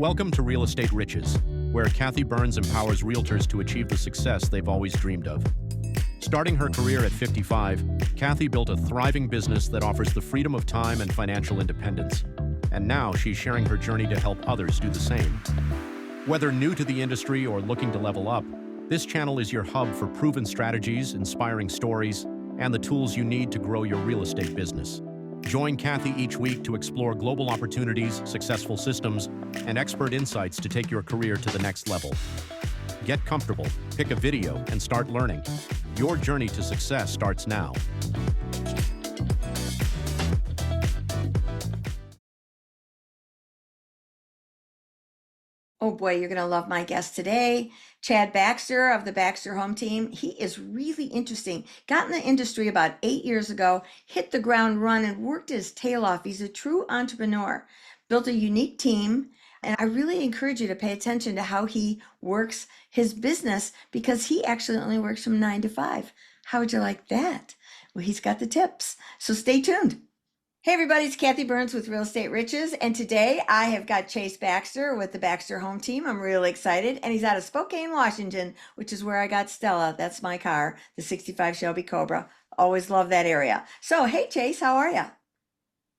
Welcome to Real Estate Riches, where Kathy Byrnes empowers realtors to achieve the success they've always dreamed of. Starting her career at 55, Kathy built a thriving business that offers the freedom of time and financial independence. And now she's sharing her journey to help others do the same. Whether new to the industry or looking to level up, this channel is your hub for proven strategies, inspiring stories, and the tools you need to grow your real estate business. Join Kathy each week to explore global opportunities, successful systems, and expert insights to take your career to the next level. Get comfortable, pick a video, and start learning. Your journey to success starts now. Oh boy, you're going to love my guest today, Chad Baxter of the Baxter Home Team. He is really interesting. Got in the industry about 8 years ago, hit the ground running, and worked his tail off. He's a true entrepreneur, built a unique team, and I really encourage you to pay attention to how he works his business because he actually only works from 9 to 5. How would you like that? Well, he's got the tips, so stay tuned. Hey everybody, it's Kathy Byrnes with Real Estate Riches, and today I have got Chase Baxter with the Baxter Home Team. I'm really excited, and he's out of Spokane, Washington, which is where I got Stella. That's my car, the 65 Shelby Cobra. Always love that area. So, hey Chase, how are you?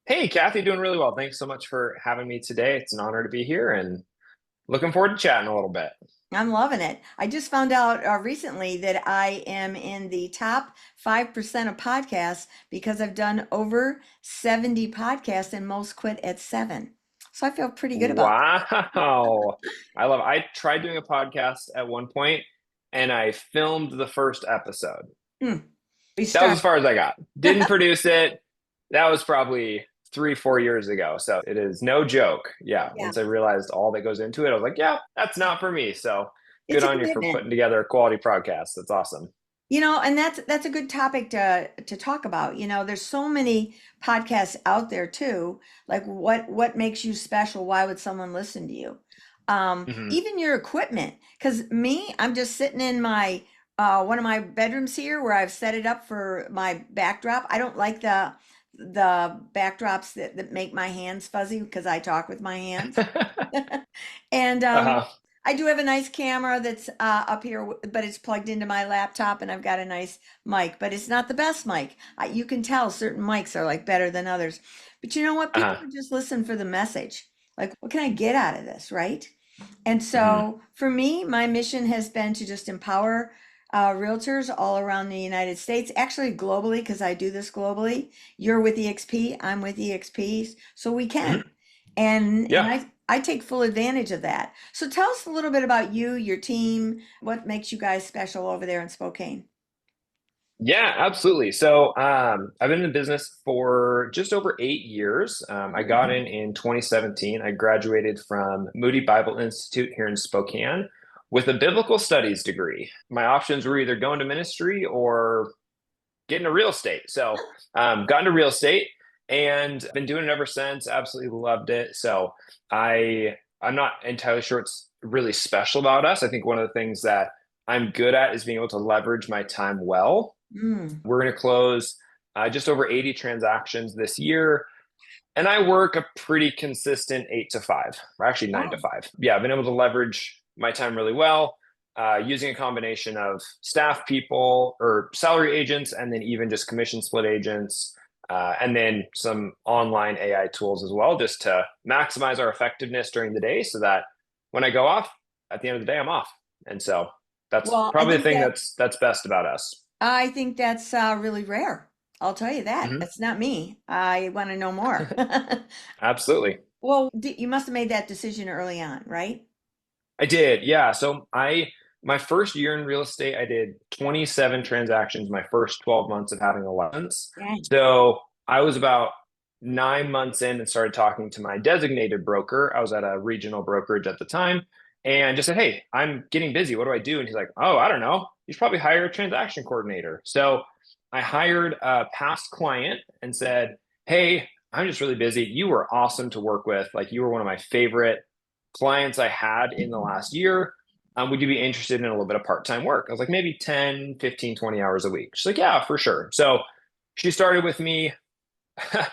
Hey, Kathy, doing really well. Thanks so much for having me today. It's an honor to be here and looking forward to chatting a little bit. I'm loving it. I just found out recently that I am in the top 5% of podcasts because I've done over 70 podcasts and most quit at 7. So I feel pretty good about that. Wow. I tried doing a podcast at one point and I filmed the first episode. Hmm. We That was start. as far as I got. Didn't produce it. That was probably 3-4 years ago. So it is no joke. Yeah. Yeah, Once I realized all that goes into it, I was like, yeah, that's not for me. So good it's a on you for commitment. putting together a quality podcast. That's awesome. And that's a good topic to talk about. There's so many podcasts out there too. Like what makes you special? Why would someone listen to you? Hmm. Even your equipment. Because me, I'm just sitting in my one of my bedrooms here where I've set it up for my backdrop. I don't like the backdrops that make my hands fuzzy because I talk with my hands. And Uh-huh. I do have a nice camera that's up here, but it's plugged into my laptop, and I've got a nice mic, but it's not the best mic. You can tell certain mics are like better than others. But you know what? People Uh-huh. just listen for the message. Like, what can I get out of this, right? And Hmm. so for me, my mission has been to just empower realtors all around the United States, actually globally, because I do this globally. You're with EXP, I'm with EXP, so we can. Hmm. And Yeah. I take full advantage of that. So tell us a little bit about you, your team, what makes you guys special over there in Spokane. Yeah, absolutely. So I've been in the business for just over 8 years. I got in 2017. I graduated from Moody Bible Institute here in Spokane with a biblical studies degree. My options were either going to ministry or getting into real estate. So got into real estate and been doing it ever since. Absolutely loved it. So I'm not entirely sure what's really special about us. I think one of the things that I'm good at is being able to leverage my time well. Mm, We're going to close just over 80 transactions this year. And I work a pretty consistent 8 to 5, or actually 9 to 5. Yeah, I've been able to leverage my time really well using a combination of staff people or salary agents, and then even just commission split agents, and then some online AI tools as well, just to maximize our effectiveness during the day so that when I go off, at the end of the day, I'm off. And so that's well, probably the thing that's best about us. I think that's really rare. I'll tell you that. Hmm. That's not me. I want to know more. Absolutely. Well, you must have made that decision early on, right? I did, yeah. So my first year in real estate, I did 27 transactions my first 12 months of having a license. Dang. So I was about 9 months in and started talking to my designated broker. I was at a regional brokerage at the time and just said, "Hey, I'm getting busy. What do I do?" And he's like, "Oh, I don't know. You should probably hire a transaction coordinator." So I hired a past client and said, "Hey, I'm just really busy. You were awesome to work with. Like you were one of my favorite clients I had in the last year. Would you be interested in a little bit of part-time work?" I was like, maybe 10, 15, 20 hours a week. She's like, "Yeah, for sure." So she started with me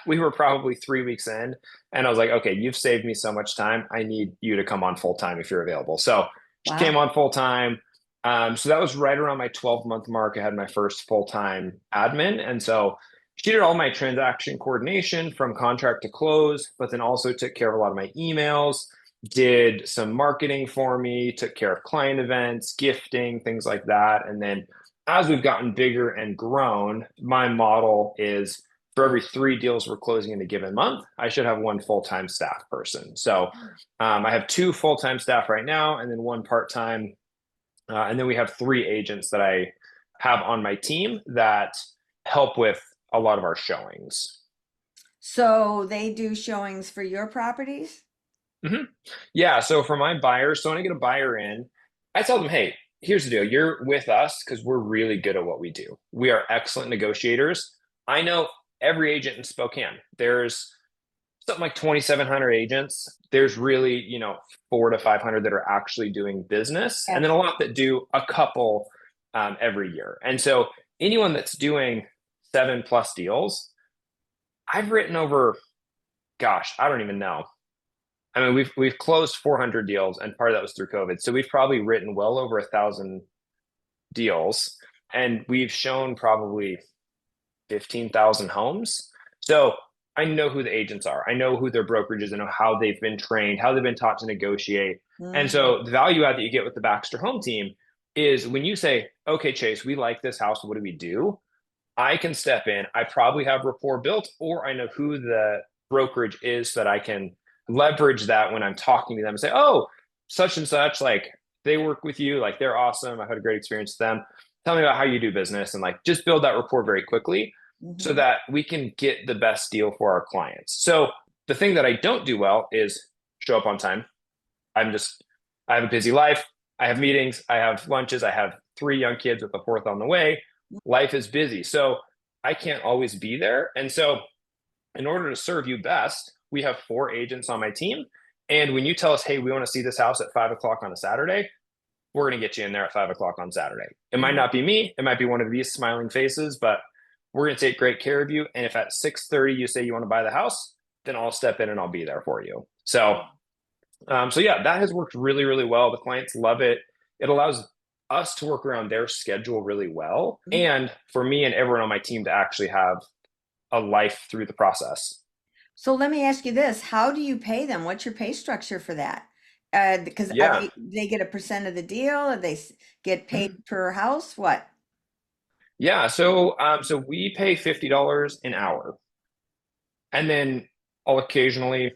we were probably 3 weeks in, and I was like, okay, you've saved me so much time. I need you to come on full time if you're available. So she Wow. came on full time. So that was right around my 12-month mark. I had my first full time admin. And so she did all my transaction coordination from contract to close, but then also took care of a lot of my emails, did some marketing for me, took care of client events, gifting, things like that. And then as we've gotten bigger and grown, my model is for every 3 deals we're closing in a given month, I should have one full-time staff person. So I have 2 full-time staff right now, and then one part-time. And then we have 3 agents that I have on my team that help with a lot of our showings. So they do showings for your properties? hmm Yeah. So for my buyers, so when I get a buyer in, I tell them, hey, here's the deal. You're with us because we're really good at what we do. We are excellent negotiators. I know every agent in Spokane. There's something like 2,700 agents. There's really, 400 to 500 that are actually doing business, and then a lot that do a couple every year. And so anyone that's doing 7+ deals, I've written over, gosh, I don't even know. I mean, we've closed 400 deals, and part of that was through COVID. So we've probably written well over 1,000 deals, and we've shown probably 15,000 homes. So I know who the agents are. I know who their brokerages. I know how they've been trained, how they've been taught to negotiate. And Mm. so the value add that you get with the Baxter Home Team is when you say, okay, Chase, we like this house. What do we do? I can step in. I probably have rapport built, or I know who the brokerage is so that I can leverage that when I'm talking to them and say, oh, such and such, like they work with you, like they're awesome. I've had a great experience with them. Tell me about how you do business, and like just build that rapport very quickly so Mhm. that we can get the best deal for our clients. So the thing that I don't do well is show up on time. I'm just, I have a busy life. I have meetings, I have lunches, I have 3 young kids with a fourth on the way. Life is busy. So I can't always be there. And so, in order to serve you best, we have 4 agents on my team. And when you tell us, hey, we want to see this house at 5 o'clock on a Saturday, we're going to get you in there at 5 o'clock on Saturday. It might Mhm. not be me, it might be one of these smiling faces, but we're going to take great care of you. And if at 6:30 you say you want to buy the house, then I'll step in and I'll be there for you. So yeah, that has worked really, really well. The clients love it. It allows us to work around their schedule really well, Mhm. and for me and everyone on my team to actually have a life through the process. So let me ask you this, how do you pay them? What's your pay structure for that? Because are Yeah. they get a percent of the deal, or get paid Mhm. per house? What? Yeah. So we pay $50 an hour, and then I'll occasionally,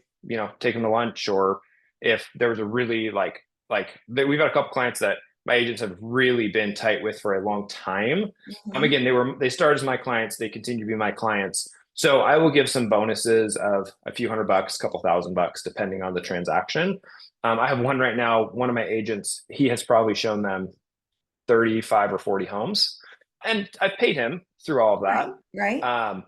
take them to lunch, or if there was a really we've got a couple clients that my agents have really been tight with for a long time. Mhm. Again, they started as my clients, they continue to be my clients. So I will give some bonuses of a few $100, a couple $1,000, depending on the transaction. I have one right now. One of my agents, he has probably shown them 35 or 40 homes, and I've paid him through all of Right, that. right. Um,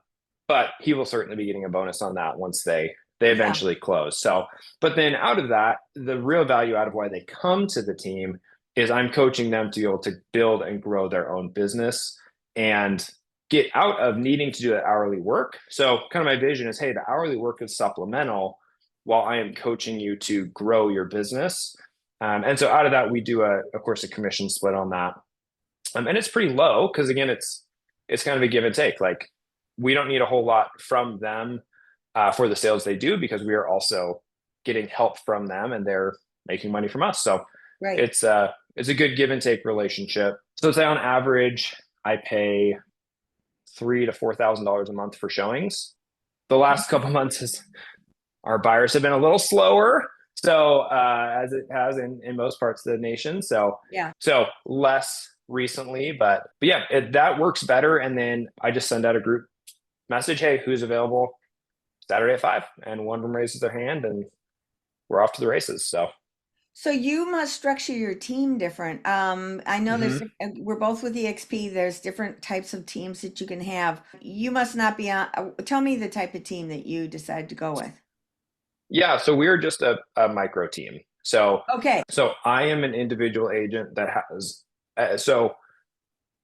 but he will certainly be getting a bonus on that once they Yeah. eventually close. So, but then out of that, the real value out of why they come to the team is I'm coaching them to be able to build and grow their own business and get out of needing to do that hourly work. So, kind of my vision is, hey, the hourly work is supplemental while I am coaching you to grow your business. And so out of that, we do of course, a commission split on that. And it's pretty low because again, it's kind of a give and take. Like we don't need a whole lot from them for the sales they do because we are also getting help from them and they're making money from us. So Right. it's a good give and take relationship. So say on average, I pay $3,000 to $4,000 a month for showings. The last couple months is our buyers have been a little slower. So as it has in most parts of the nation. Yeah. So less recently, but yeah, that works better. And then I just send out a group message, hey, who's available Saturday at 5? And one of them raises their hand and we're off to the races. So So you must structure your team different. I know mhm. we're both with EXP. There's different types of teams that you can have. You must not be on, tell me the type of team that you decide to go with. Yeah, so we're just a micro team. So Okay. so I am an individual agent that has so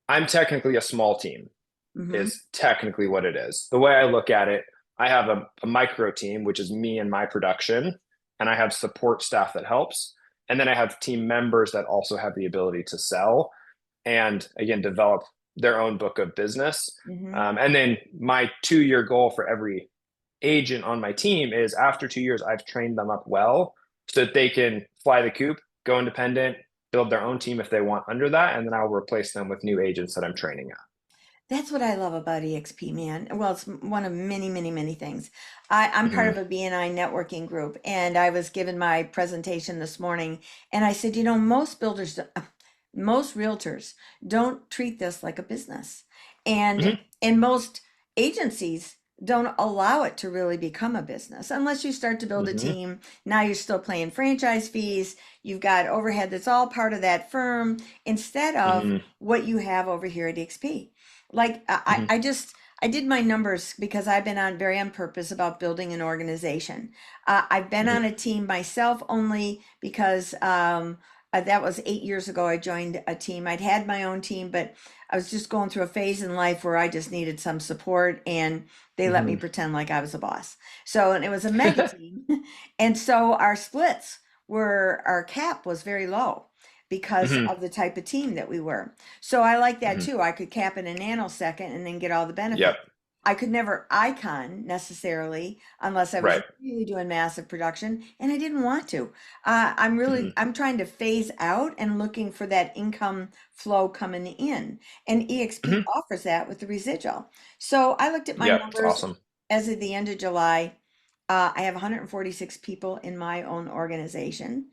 I'm technically a small team Mm-hmm. is technically what it is. The way I look at it, I have a micro team, which is me and my production, and I have support staff that helps. And then I have team members that also have the ability to sell and again, develop their own book of business. Mm-hmm. And then my 2-year goal for every agent on my team is after 2 years, I've trained them up well so that they can fly the coop, go independent, build their own team if they want under that. And then I'll replace them with new agents that I'm training up. That's what I love about EXP, man. Well, it's one of many, many, many things. I'm part Mhm, of a BNI networking group, and I was given my presentation this morning, and I said, most builders, most realtors don't treat this like a business, and mhm, most agencies don't allow it to really become a business unless you start to build a mhm, team. Now you're still paying franchise fees. You've got overhead that's all part of that firm instead of mhm, what you have over here at EXP. Like mhm, I did my numbers because I've been on purpose about building an organization. I've been mhm, on a team myself only because that was 8 years ago. I joined a team. I'd had my own team, but I was just going through a phase in life where I just needed some support, and they let me mhm, pretend like I was a boss. So, and it was a mega team, and so our splits were our cap was very low because mhm, of the type of team that we were. So I like that mhm. too. I could cap in a nanosecond and then get all the Yep. benefits. I could never icon necessarily unless I was Right. really doing massive production, and I didn't want to. Mhm, I'm trying to phase out and looking for that income flow coming in, and EXP mhm. offers that with the residual. So I looked at my Yep. It's numbers awesome. as of the end of July. I have 146 people in my own organization.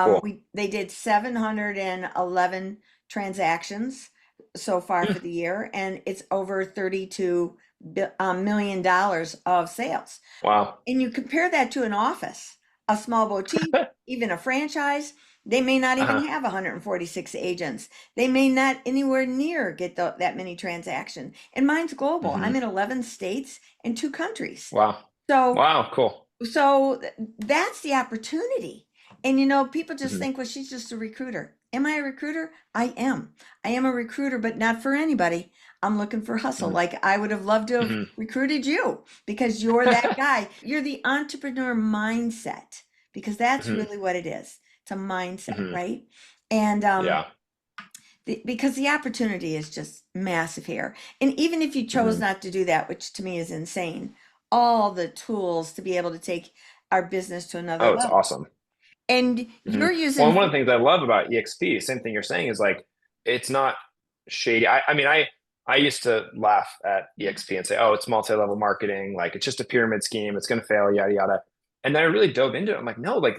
Cool. They did 711 transactions so far Mm, for the year, and it's over $32 million of sales. wow. And you compare that to an office, a small boutique, even a franchise, they may not even Uh-huh. have 146 agents. They may not anywhere near get that many transactions. And mine's global. Mhm. I'm in 11 states and 2 countries. Wow. So Wow. Cool. that's the opportunity. And people just Mhm, think, well, she's just a recruiter. Am I a recruiter? I am. I am a recruiter, but not for anybody. I'm looking for hustle. mhm, Like I would have loved to have mhm. recruited you because you're that guy. You're the entrepreneur mindset because that's Mhm, really what it is. It's a mindset, mhm. right? And Yeah. because the opportunity is just massive here. And even if you chose Mhm. not to do that, which to me is insane, all the tools to be able to take our business to another Oh, it's level. awesome. And Mhm. you're Well, using, and one of the things I love about EXP, same thing you're saying, is like it's not shady. I mean, I used to laugh at EXP and say, "Oh, it's multi-level marketing. Like it's just a pyramid scheme. It's going to fail, yada yada." And then I really dove into it. I'm like, no, like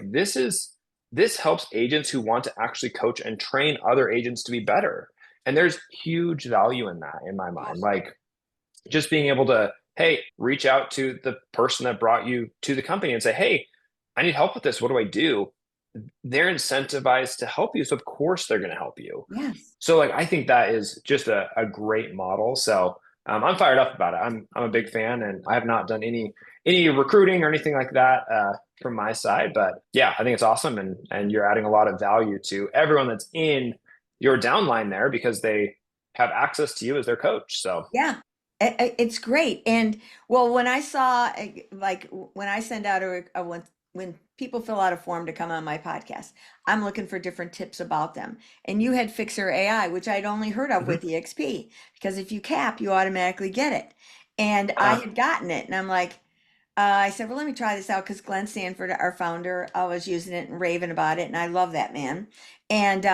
this helps agents who want to actually coach and train other agents to be better. And there's huge value in that in my mind. Like just being able to, hey, reach out to the person that brought you to the company and say, hey, I need help with this. What do I do? They're incentivized to help you. So of course they're going to help you. yes, So like I think that is just a great model. So I'm fired up about it. I'm a big fan, and I have not done any recruiting or anything like that from my side. But yeah, I think it's awesome, and you're adding a lot of value to everyone that's in your downline there because they have access to you as their coach. So yeah, it's great. And well, when I saw, like, when I send out when people fill out a form to come on my podcast, I'm looking for different tips about them. And you had Fixer AI, which I'd only heard of mhm. with EXP, because if you cap, you automatically get it. And I uh, had gotten it, and I'm like, I said, well, let me try this out because Glenn Stanford, our founder, was using it and raving about it, and I love that man. And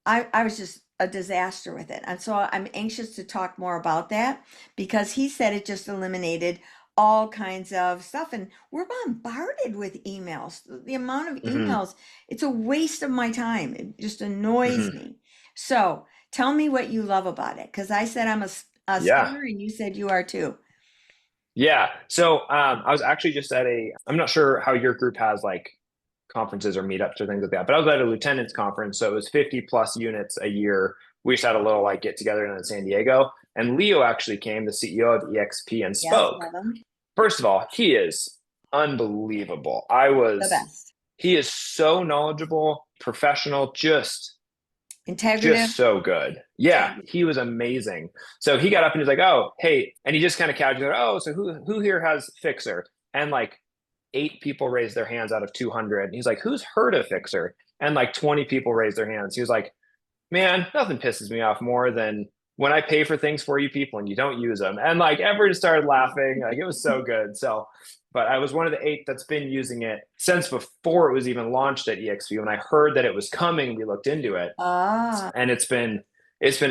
I was just a disaster with it, and so I'm anxious to talk more about that because he said it just eliminated all kinds of stuff, and we're bombarded with emails. The amount of mhm, emails, it's a waste of my time. It just annoys mhm. me. So tell me what you love about it, because I said I'm a Yeah. spammer, and you said you are too. Yeah. So I was actually just at I'm not sure how your group has like conferences or meetups or things like that, but I was at a lieutenant's conference. So it was 50 plus units a year. We just had a little like get together in San Diego. And Leo actually came, the CEO of EXP, and Yes, spoke. love them. First of all, he is unbelievable. The best. He is so knowledgeable, professional, just Integrative. Just so good. Yeah, Integrative. he was amazing. So he got up and he was like, "Oh, hey," and he just kind of calculated, "Oh, so who here has Fixer?" And like 8 people raised their hands out of 200. And he's like, "Who's heard of Fixer?" And like 20 people raised their hands. He was like, "Man, nothing pisses me off more than when I pay for things for you people and you don't use them." And like everyone started laughing. Like it was so good. So, but I was one of the 8 that's been using it since before it was even launched at EXP. When I heard that it was coming, we looked into it, Ah, and it's been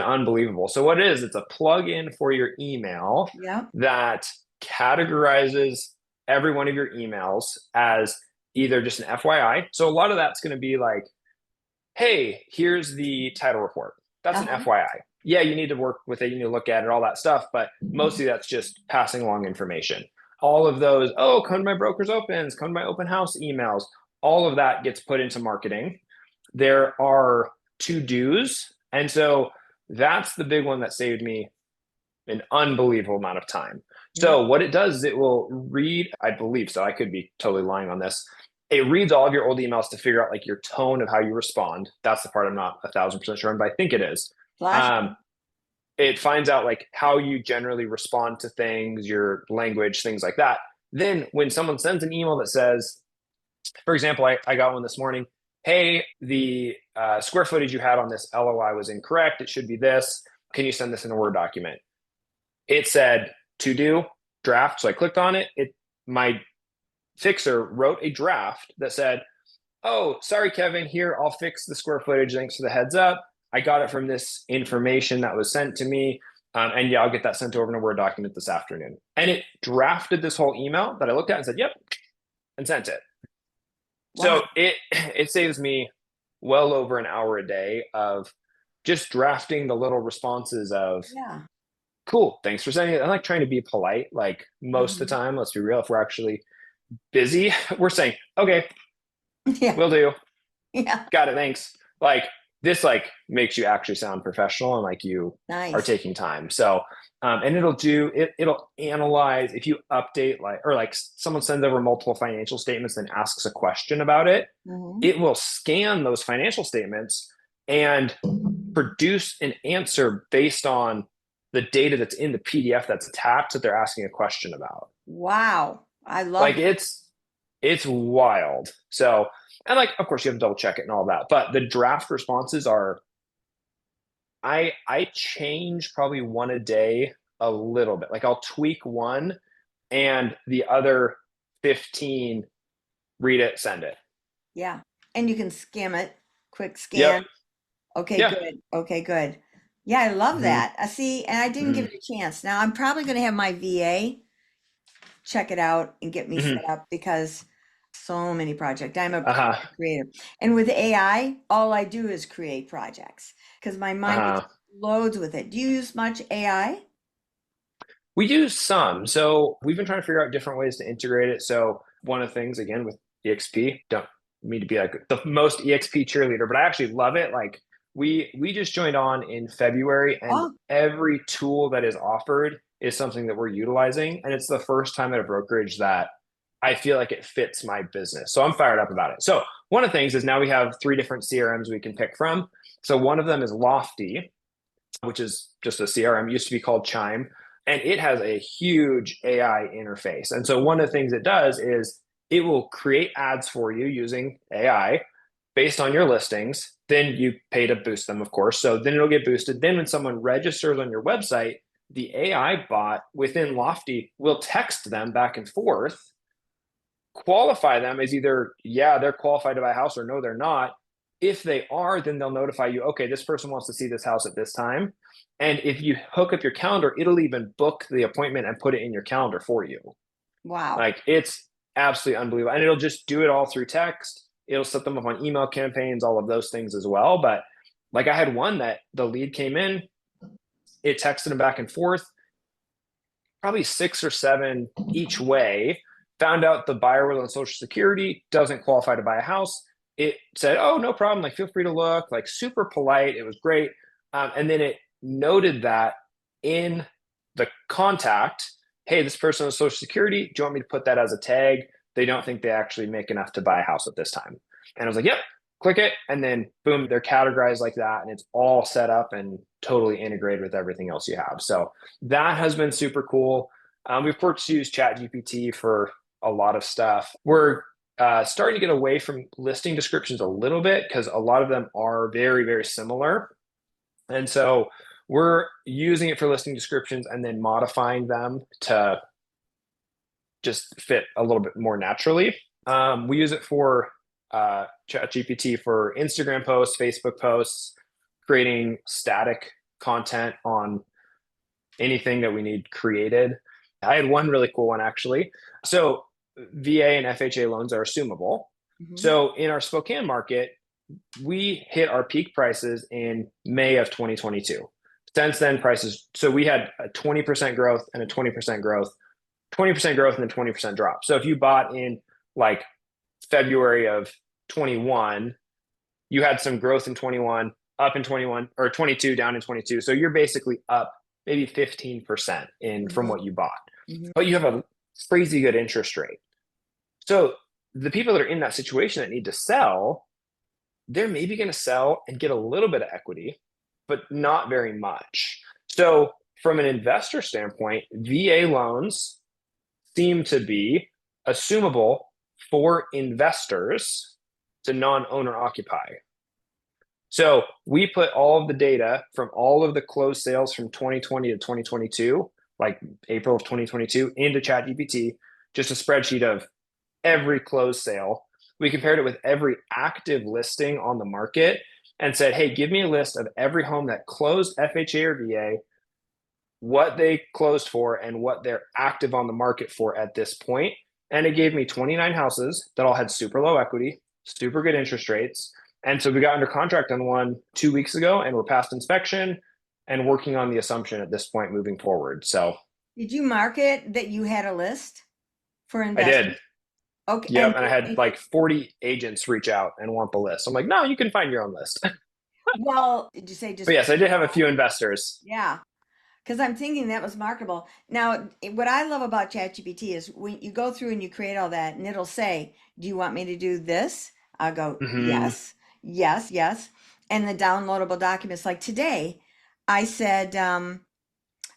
unbelievable. So what it is, it's a plug-in for your email yeah. that categorizes every one of your emails as either just an FYI. So a lot of that's going to be like, hey, here's the title report. That's an Uh-huh. FYI. Yeah, you need to work with it, you need to look at it, all that stuff, but mostly that's just passing along information. All of those, oh, come to my broker's opens, come to my open house emails, all of that gets put into marketing. There are to-dos. And so that's the big one that saved me an unbelievable amount of time. Yeah. So what it does is it will read, I believe, so I could be totally lying on this. It reads all of your old emails to figure out like your tone of how you respond. That's the part I'm not 1,000% sure on, but I think it is. Flash. Um, it finds out like how you generally respond to things, your language, things like that. Then when someone sends an email that says, for example, I got one this morning. Hey, the square footage you had on this LOI was incorrect. It should be this. Can you send this in a Word document? It said to do draft. So I clicked on it. My fixer wrote a draft that said, "Oh, sorry, Kevin, here, I'll fix the square footage. Thanks for the heads up. I got it from this information that was sent to me. And yeah, I'll get that sent over in a Word document this afternoon." And it drafted this whole email that I looked at and said, "Yep," and sent it. Wow. So it saves me well over an hour a day of just drafting the little responses of, Yeah. "Cool, thanks for sending it." I like trying to be polite. Like most of the Mhm. time, let's be real, if we're actually busy, we're saying, "Okay, Yeah. will do. Yeah. Got it, thanks." Like this like makes you actually sound professional and like you are Nice. taking time. So and it'll analyze if you update like or like someone sends over multiple financial statements and asks a question about it, Hmm. it will scan those financial statements and produce an answer based on the data that's in the PDF that's attached that they're asking a question about. Wow. I Like love that. it's wild. So, and like of course you have to double check it and all that, but the draft responses are I change probably one a day a little bit. Like I'll tweak one and the other 15 read it, send it. Yeah. And you can skim it, quick Yep. scan. Okay, Yeah. good. Okay, good. Yeah, I love Hmm. that. See, and I didn't give Hmm. it a chance. Now I'm probably going to have my VA check it out and get me Hmm. set up because so many projects. I'm a Uh-huh. project creator. And with AI, all I do is create projects because my mind Uh-huh. explodes with it. Do you use much AI? We use some. So we've been trying to figure out different ways to integrate it. So one of the things again with EXP, don't mean to be like the most EXP cheerleader, but I actually love it. Like we just joined on in February and Oh, every tool that is offered is something that we're utilizing. And it's the first time at a brokerage that I feel like it fits my business. So I'm fired up about it. So one of the things is now we have 3 different CRMs we can pick from. So one of them is Lofty, which is just a CRM, used to be called Chime, and it has a huge AI interface. And so one of the things it does is it will create ads for you using AI based on your listings. Then you pay to boost them, of course. So then it'll get boosted. Then when someone registers on your website, the AI bot within Lofty will text them back and forth, qualify them as either, yeah, they're qualified to buy a house or no, they're not. If they are, then they'll notify you, okay, this person wants to see this house at this time. And if you hook up your calendar, it'll even book the appointment and put it in your calendar for you. wow. Like it's absolutely unbelievable. And it'll just do it all through text. It'll set them up on email campaigns, all of those things as well. But like I had one that the lead came in, it texted them back and forth, probably 6 or 7 each way, found out the buyer was on Social Security, doesn't qualify to buy a house. It said, "Oh, no problem. Like, feel free to look." Like, super polite. It was great. And then it noted that in the contact, "Hey, this person on Social Security. Do you want me to put that as a tag? They don't think they actually make enough to buy a house at this time." And I was like, "Yep, click it, and then boom, they're categorized like that, and it's all set up and totally integrated with everything else you have. So that has been super cool. We of course use ChatGPT for a lot of stuff. We're starting to get away from listing descriptions a little bit because a lot of them are very, very similar. And so we're using it for listing descriptions and then modifying them to just fit a little bit more naturally. We use it for ChatGPT for Instagram posts, Facebook posts, creating static content on anything that we need created. I had one really cool one actually. So VA and FHA loans are assumable. Mhm. So in our Spokane market, we hit our peak prices in May of 2022. Since then, prices, so we had a 20% growth and a 20% growth, 20% growth and a 20% drop. So if you bought in like February of 21, you had some growth in 21, up in 21, or 22, down in 22. So you're basically up maybe 15% in from Mhm. what you bought. Mhm. But you have a crazy good interest rate. So the people that are in that situation that need to sell, they're maybe going to sell and get a little bit of equity, but not very much. So from an investor standpoint, VA loans seem to be assumable for investors to non-owner occupy. So we put all of the data from all of the closed sales from 2020 to 2022, like April of 2022, into ChatGPT, just a spreadsheet of every closed sale. We compared it with every active listing on the market and said, hey, give me a list of every home that closed FHA or VA, what they closed for, and what they're active on the market for at this point. And it gave me 29 houses that all had super low equity, super good interest rates. And so we got under contract on one 2 weeks ago, and we're past inspection and working on the assumption at this point moving forward. So Did you market that you had a list for I investors? did. Okay. Yep. And I had like 40 agents reach out and want the list. I'm like, no, you can find your own list. Well, did you say just? But yes, I did have a few investors. Yeah. Because I'm thinking that was marketable. Now, what I love about ChatGPT is when you go through and you create all that, and it'll say, "Do you want me to do this?" I'll go, Hmm. "Yes, yes, yes." And the downloadable documents, like today, I said,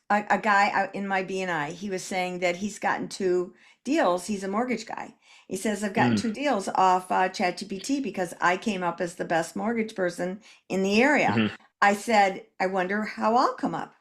a guy out in my BNI, he was saying that he's gotten 2 deals. He's a mortgage guy. He says, I've gotten Mm. 2 deals off ChatGPT because I came up as the best mortgage person in the area. Hmm. I said, I wonder how I'll come up.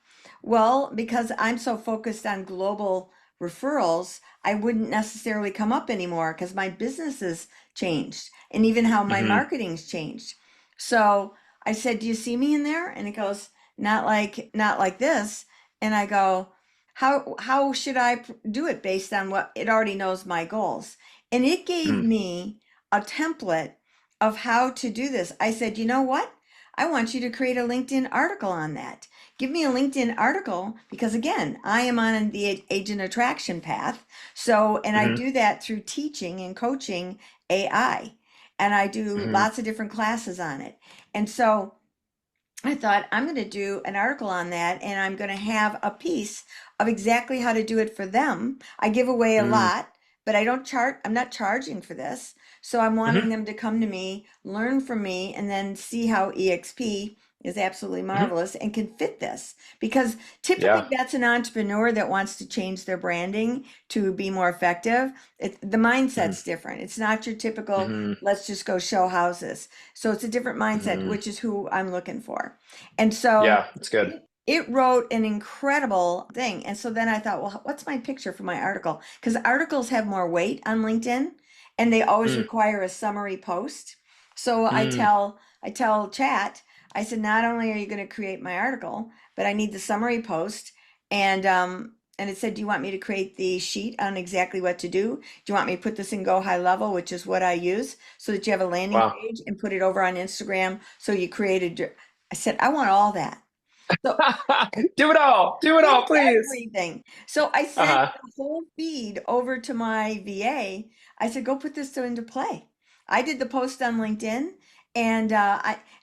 Well, because I'm so focused on global referrals, I wouldn't necessarily come up anymore because my business has changed and even how my Hmm. marketing's changed. So I said, do you see me in there? And it goes, not like this. And I go, how should I do it based on what it already knows my goals? And it gave Mm. me a template of how to do this. I said, you know what? I want you to create a LinkedIn article on that. Give me a LinkedIn article because again, I am on the agent attraction path. So, and I Hmm. do that through teaching and coaching AI. And I do Hmm. lots of different classes on it. And so I thought I'm going to do an article on that and I'm going to have a piece of exactly how to do it for them. I give away a Hmm. lot, but I'm not charging for this. So I'm wanting Hmm. them to come to me, learn from me, and then see how EXP is absolutely Hmm. marvelous and can fit this. Because typically Yeah. that's an entrepreneur that wants to change their branding to be more effective. The mindset's different. It's not your typical, Hmm. let's just go show houses. So it's a different mindset, Hmm. which is who I'm looking for. And so Yeah, it's good. it wrote an incredible thing. And so then I thought, well, what's my picture for my article? Because articles have more weight on LinkedIn and they always Mm. require a summary post. So Mm. I tell chat, I said, not only are you going to create my article, but I need the summary post. And it said, do you want me to create the sheet on exactly what to do? Do you want me to put this in Go High Level, which is what I use, so that you have a landing Wow. page and put it over on Instagram? So you created, I said, I want all that. So Do it all. Do it did all, please. everything. So I sent Uh-huh. the whole feed over to my VA. I said, go put this into play. I did the post on LinkedIn. And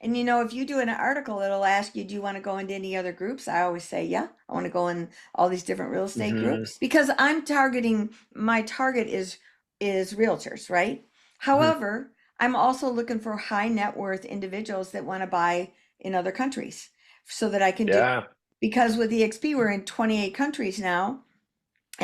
you know, if you do an article, it'll ask you, do you want to go into any other groups? I always say, yeah, I want to go in all these different real estate Hmm. groups because my target is realtors, right? Hmm. However, I'm also looking for high net worth individuals that want to buy in other countries so that I can do, Yeah. because with EXP, we're in 28 countries now.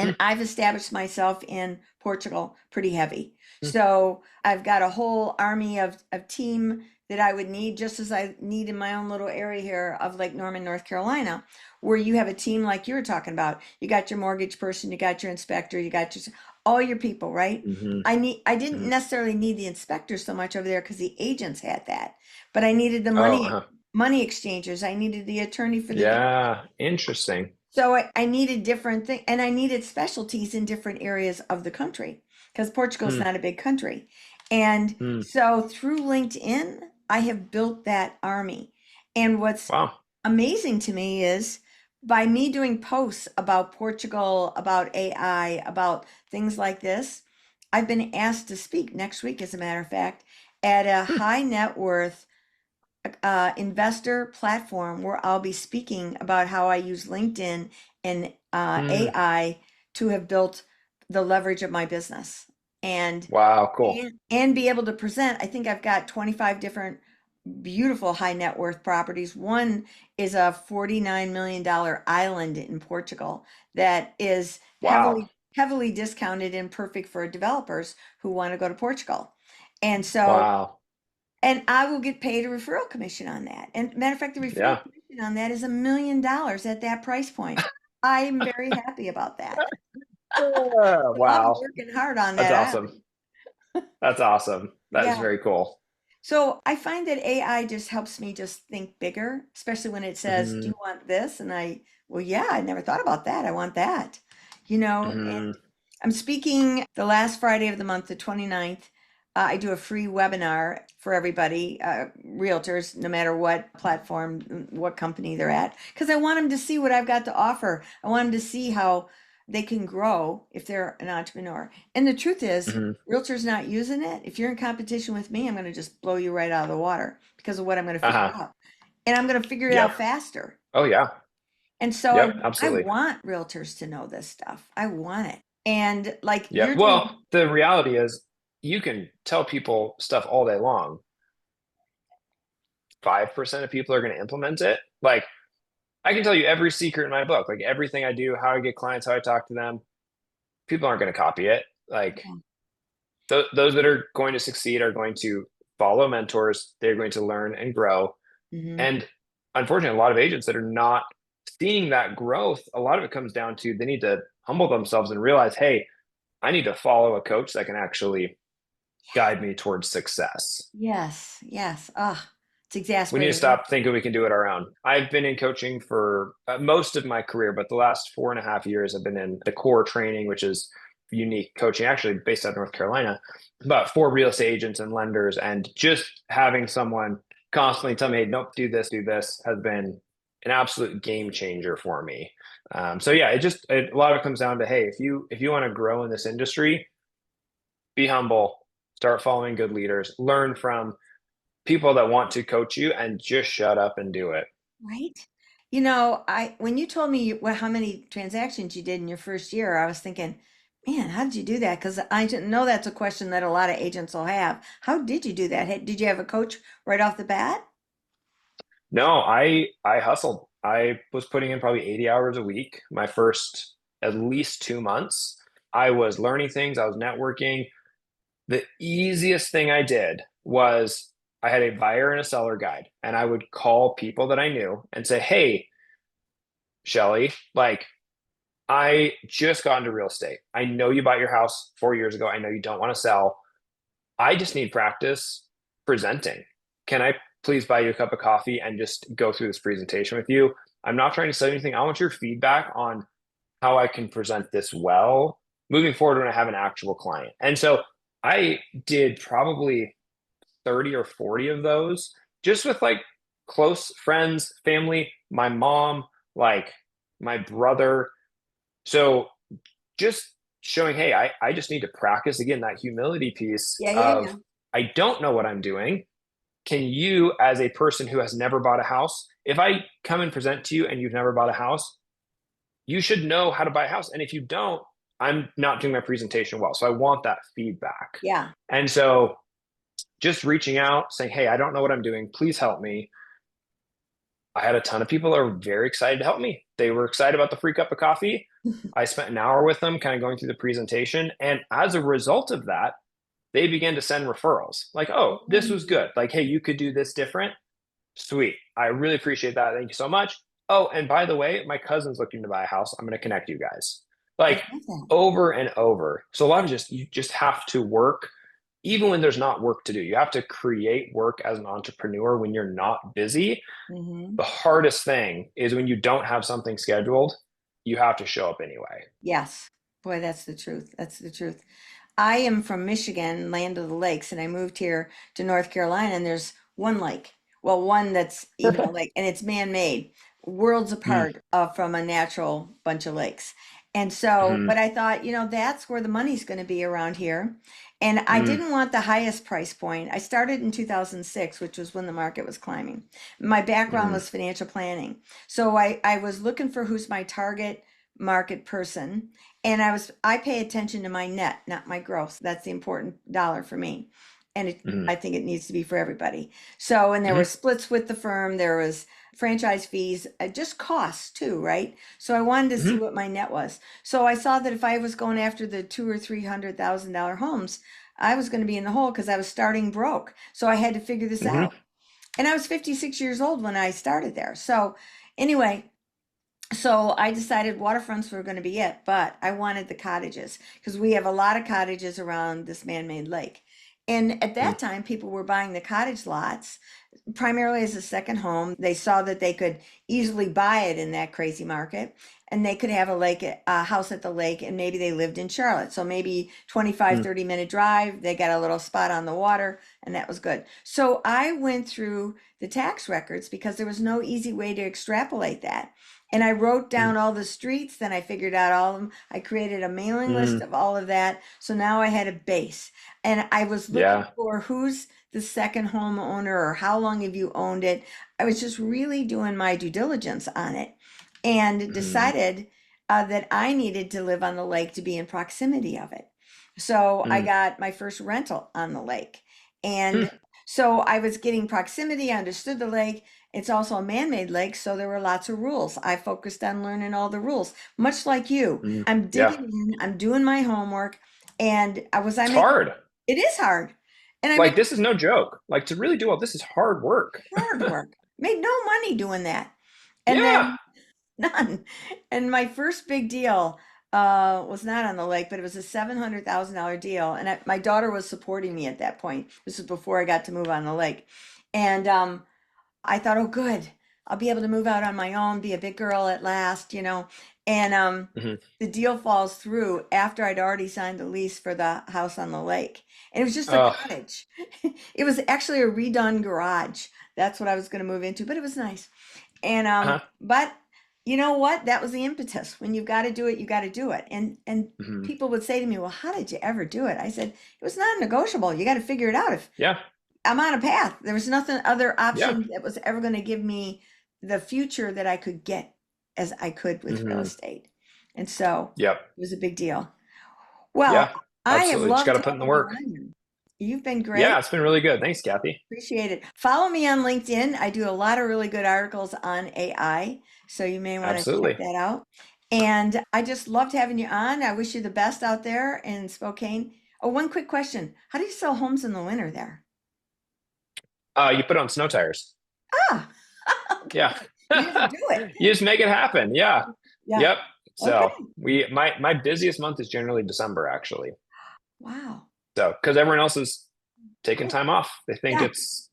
Hmm, And I've established myself in Portugal pretty heavy. hmm, So I've got a whole army of team that I would need, just as I need in my own little area here of Lake Norman, North Carolina, where you have a team like you were talking about. You got your mortgage person, you got your inspector, you got your all your people, right? hmm, I didn't hmm. necessarily need the inspector so much over there because the agents had that, but I needed the Oh, money exchangers. I needed the attorney for the, yeah. Interesting. so I needed different things, and I needed specialties in different areas of the country because Portugal's Hmm, not a big country. And hmm. so through LinkedIn, I have built that army. And what's Wow. amazing to me is by me doing posts about Portugal, about AI, about things like this, I've been asked to speak next week, as a matter of fact, at a Hmm, high net worth investor platform where I'll be speaking about how I use LinkedIn and hmm. AI to have built the leverage of my business and Wow. Cool. and be able to present. I think I've got 25 different beautiful high net worth properties. One is a $49 million island in Portugal that is Wow. heavily discounted and perfect for developers who want to go to Portugal. And so Wow. and I will get paid a referral commission on that. And matter of fact, the referral Yeah. commission on that is $1 million at that price point. I'm very happy about that. So I'll be Wow. working hard on That's that awesome. island. That's awesome. That is Yeah. very cool. So I find that AI just helps me just think bigger, especially when it says, "Do Hmm, you want this?" And well, yeah, I never thought about that. I want that. And hmm. I'm speaking the last Friday of the month, the 29th. I do a free webinar for everybody, realtors, no matter what platform, what company they're at, because I want them to see what I've got to offer. I want them to see how they can grow if they're an entrepreneur. And the truth is, Hmm. realtors not using it. If you're in competition with me, I'm going to just blow you right out of the water because of what I'm going to figure Uh-huh. out. And I'm going to figure it Yep. out faster. Oh, yeah. And so Yep. I Absolutely. want realtors to know this stuff. I want it. And like Yep. you're doing, Well, the reality is you can tell people stuff all day long. 5% of people are going to implement it. Like, I can tell you every secret in my book, like everything I do, how I get clients, how I talk to them. People aren't going to copy it. Like, those that are going to succeed are going to follow mentors. They're going to learn and grow. Mhm. And unfortunately, a lot of agents that are not seeing that growth, a lot of it comes down to they need to humble themselves and realize, hey, I need to follow a coach that can actually guide me towards success. Yes, yes. Ah, it's We need to exasperating. stop thinking we can do it our own. I've been in coaching for most of my career, but the last 4.5 years I've been in the core training, which is unique coaching, actually based out of North Carolina, but for real estate agents and lenders. And just having someone constantly tell me, hey, nope, do this has been an absolute game changer for me. So yeah, a lot of it comes down to, hey, if you want to grow in this industry, be humble, start following good leaders, learn from people that want to coach you, and just shut up and do it. Right? I when you told me how many transactions you did in your first year, I was thinking, man, how did you do that? Because I didn't know that's a question that a lot of agents will have. How did you do that? Did you have a coach right off the bat? No, I hustled. I was putting in probably 80 hours a week my first at least 2 months. I was learning things, I was networking. The easiest thing I did was I had a buyer and a seller guide, and I would call people that I knew and say, hey, Shelly, like I just got into real estate. I know you bought your house 4 years ago. I know you don't want to sell. I just need practice presenting. Can I please buy you a cup of coffee and just go through this presentation with you? I'm not trying to sell anything. I want your feedback on how I can present this well moving forward when I have an actual client. And so I did probably 30 or 40 of those just with like close friends, family, my mom, like my brother. So just showing, hey, I just need to practice again that humility piece Yeah, yeah, yeah. of I don't know what I'm doing. Can you, as a person who has never bought a house, if I come and present to you and you've never bought a house, you should know how to buy a house. And if you don't, I'm not doing my presentation well. So I want that feedback. Yeah. And so just reaching out, saying, hey, I don't know what I'm doing. Please help me. I had a ton of people that were very excited to help me. They were excited about the free cup of coffee. I spent an hour with them kind of going through the presentation. And as a result of that, they began to send referrals like, oh, this was good. Like, hey, you could do this different. Sweet. I really appreciate that. Thank you so much. Oh, and by the way, my cousin's looking to buy a house. I'm going to connect you guys. I Like love that. over and over. So a lot of you just have to work, even when there's not work to do. You have to create work as an entrepreneur when you're not busy. Mm-hmm. The hardest thing is when you don't have something scheduled, you have to show up anyway. Yes. Boy, that's the truth. That's the truth. I am from Michigan, land of the lakes, and I moved here to North Carolina, and there's one lake. Well, one that's even a lake, and it's man-made, worlds Mm, apart from a natural bunch of lakes. And so, mhm, but I thought, that's where the money's going to be around here. And I mm, didn't want the highest price point. I started in 2006, which was when the market was climbing. My background mhm, was financial planning. So I was looking for who's my target market person. And I pay attention to my net, not my gross. That's the important dollar for me. And mhm, I think it needs to be for everybody. So, and there were mhm, splits with the firm, there was franchise fees, just costs too, right? So I wanted to see mhm, what my net was. So I saw that if I was going after the $200,000 or $300,000 homes, I was going to be in the hole because I was starting broke. So I had to figure this mhm, out. And I was 56 years old when I started there. So anyway, so I decided waterfronts were going to be it, but I wanted the cottages because we have a lot of cottages around this man-made lake. And at mhm, that time, people were buying the cottage lots primarily as a second home. They saw that they could easily buy it in that crazy market, and they could have a house at the lake, and maybe they lived in Charlotte. So maybe 25, mm, 30-minute drive, they got a little spot on the water, and that was good. So I went through the tax records because there was no easy way to extrapolate that. And I wrote mm, down all the streets, then I figured out all of them. I created a mailing list mm. of all of that. So now I had a base. And I was looking Yeah. for who's the second homeowner or how long have you owned it. I was just really doing my due diligence on it and Mhm, decided that I needed to live on the lake to be in proximity of it. So I mm, got my first rental on the lake. And mm, so I was getting proximity, I understood the lake. It's also a man-made lake, so there were lots of rules. I focused on learning all the rules, much like you. mm. I'm Yeah. digging in, I'm doing my homework, and I It's making hard. it is hard. And I Like, make this is no joke. Like, to really do all this is hard work. hard work. Made no money doing that. And Yeah. then none. And my first big deal was not on the lake, but it was a $700,000 deal. And my daughter was supporting me at that point. This was before I got to move on the lake. And I thought, oh, good. I'll be able to move out on my own, be a big girl at last. And Mhm. the deal falls through after I'd already signed the lease for the house on the lake. And it was just a Oh, cottage. It was actually a redone garage. That's what I was going to move into, but it was nice. And uh-huh. but you know what? That was the impetus. When you've got to do it, you got to do it. And Mhm. people would say to me, "Well, how did you ever do it?" I said, "It was not negotiable. You got to figure it out. If Yeah. I'm on a path. There was nothing other Yeah. option that was ever going to give me the future that I could get as I could with real Mhm. estate. And so Yep. it was a big deal. Well, Yeah. I have Absolutely. Just got loved to put in the having you work. on here. You've been Yeah, great. it's been really good. Thanks, Kathy. Appreciate it. Follow me on LinkedIn. I do a lot of really good articles on AI, so you may want to check Absolutely. that out. And I just loved having you on. I wish you the best out there in Spokane. Oh, one quick question. How do you sell homes in the winter there? You put on snow tires. Ah, Yeah. okay. You just do it. You just make it happen. Yeah. Yeah. Yep. Okay. So my busiest month is generally December, actually. Wow. So because everyone else is taking Cool. time off, they think Yeah, it's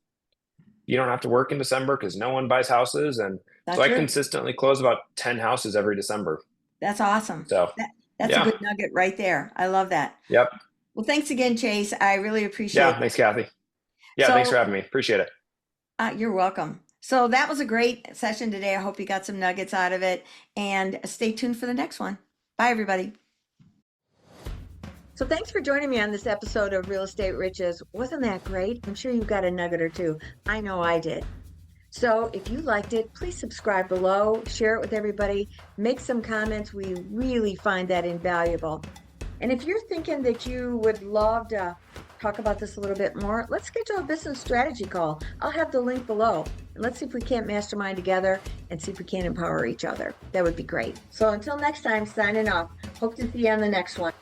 you don't have to work in December because no one buys houses, and so not I true. consistently close about 10 houses every December. That's awesome. So That's a yeah. good nugget right there. I love that. Yep. Well, thanks again, Chase. I really appreciate Yeah. it. Thanks, Kathy. Yeah. Thanks for So, having me. Appreciate it. you're welcome. So that was a great session today. I hope you got some nuggets out of it, and stay tuned for the next one. Bye, everybody. So thanks for joining me on this episode of Real Estate Riches. Wasn't that great? I'm sure you got a nugget or two. I know I did. So if you liked it, please subscribe below, share it with everybody, make some comments. We really find that invaluable. And if you're thinking that you would love to talk about this a little bit more, let's schedule a business strategy call. I'll have the link below. And let's see if we can't mastermind together and see if we can empower each other. That would be great. So until next time, signing off. Hope to see you on the next one.